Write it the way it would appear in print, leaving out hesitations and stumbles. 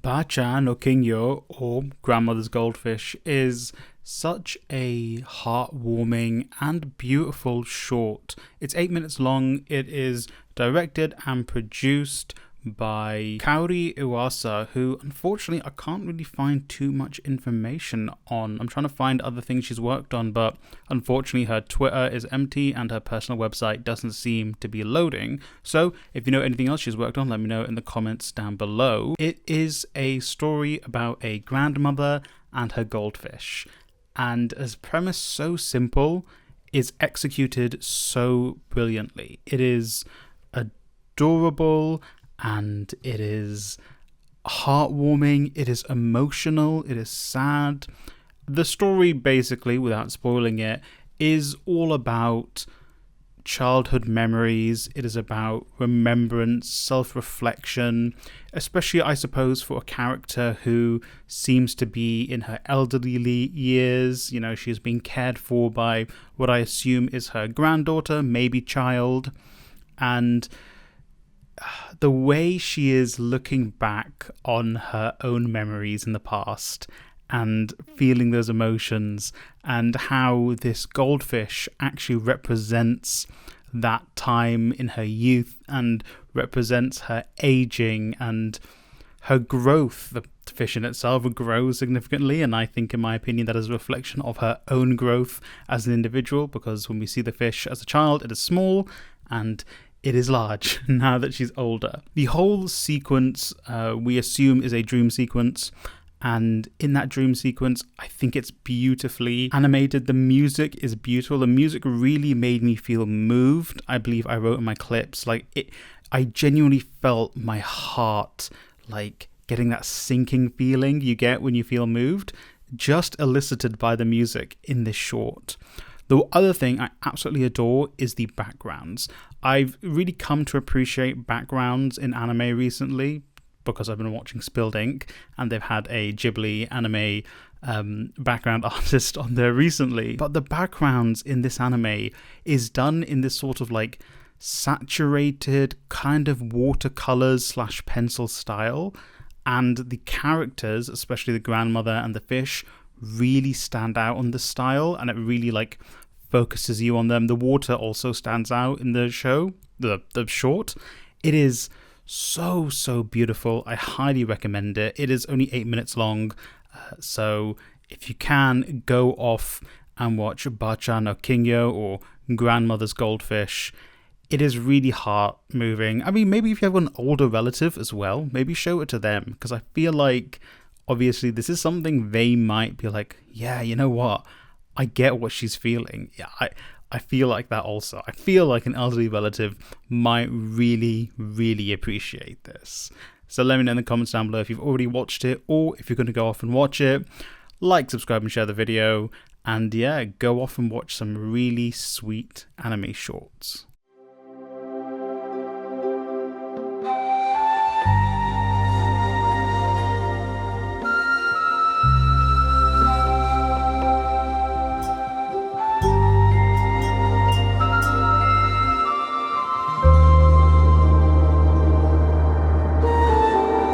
Baa-cha no Kingyo, or Grandmother's Goldfish, is such a heartwarming and beautiful short. It's 8 minutes long. It is directed and produced by Iwase, who unfortunately I can't really find too much information on. I'm trying to find other things she's worked on, but unfortunately her Twitter is empty and her personal website doesn't seem to be loading. So if you know anything else she's worked on, let me know in the comments down below. It is a story about a grandmother and her goldfish, and as premise so simple, is executed so brilliantly. It is adorable, and it is heartwarming, it is emotional, it is sad. The story, basically, without spoiling it, is all about childhood memories. It is about remembrance, self-reflection, especially, I suppose, for a character who seems to be in her elderly years. You know, she's being cared for by what I assume is her granddaughter, maybe child, and the way she is looking back on her own memories in the past and feeling those emotions, and how this goldfish actually represents that time in her youth and represents her aging and her growth. The fish in itself grows significantly, and I think, in my opinion, that is a reflection of her own growth as an individual, because when we see the fish as a child, it is small, and it is large now that she's older. The whole sequence, we assume, is a dream sequence. And in that dream sequence, I think it's beautifully animated. The music is beautiful. The music really made me feel moved. I believe I wrote in my clips, I genuinely felt my heart, getting that sinking feeling you get when you feel moved, just elicited by the music in this short. The other thing I absolutely adore is the backgrounds. I've really come to appreciate backgrounds in anime recently because I've been watching Spilled Ink, and they've had a Ghibli anime background artist on there recently. But the backgrounds in this anime is done in this sort of saturated kind of watercolors / pencil style, and the characters, especially the grandmother and the fish, really stand out on the style, and it really focuses you on them. The water also stands out in the show, the short. It is so beautiful. I highly recommend it. It is only 8 minutes long, so if you can, go off and watch Baa-cha no Kingyo, or Grandmother's Goldfish. It is really heart moving. I mean, maybe if you have an older relative as well, maybe show it to them, because I feel like obviously this is something they might be like, yeah, you know what, I get what she's feeling. Yeah, I feel like that also. I feel like an elderly relative might really appreciate this. So let me know in the comments down below if you've already watched it, or if you're going to go off and watch it. Like, subscribe, and share the video. And yeah, go off and watch some really sweet anime shorts.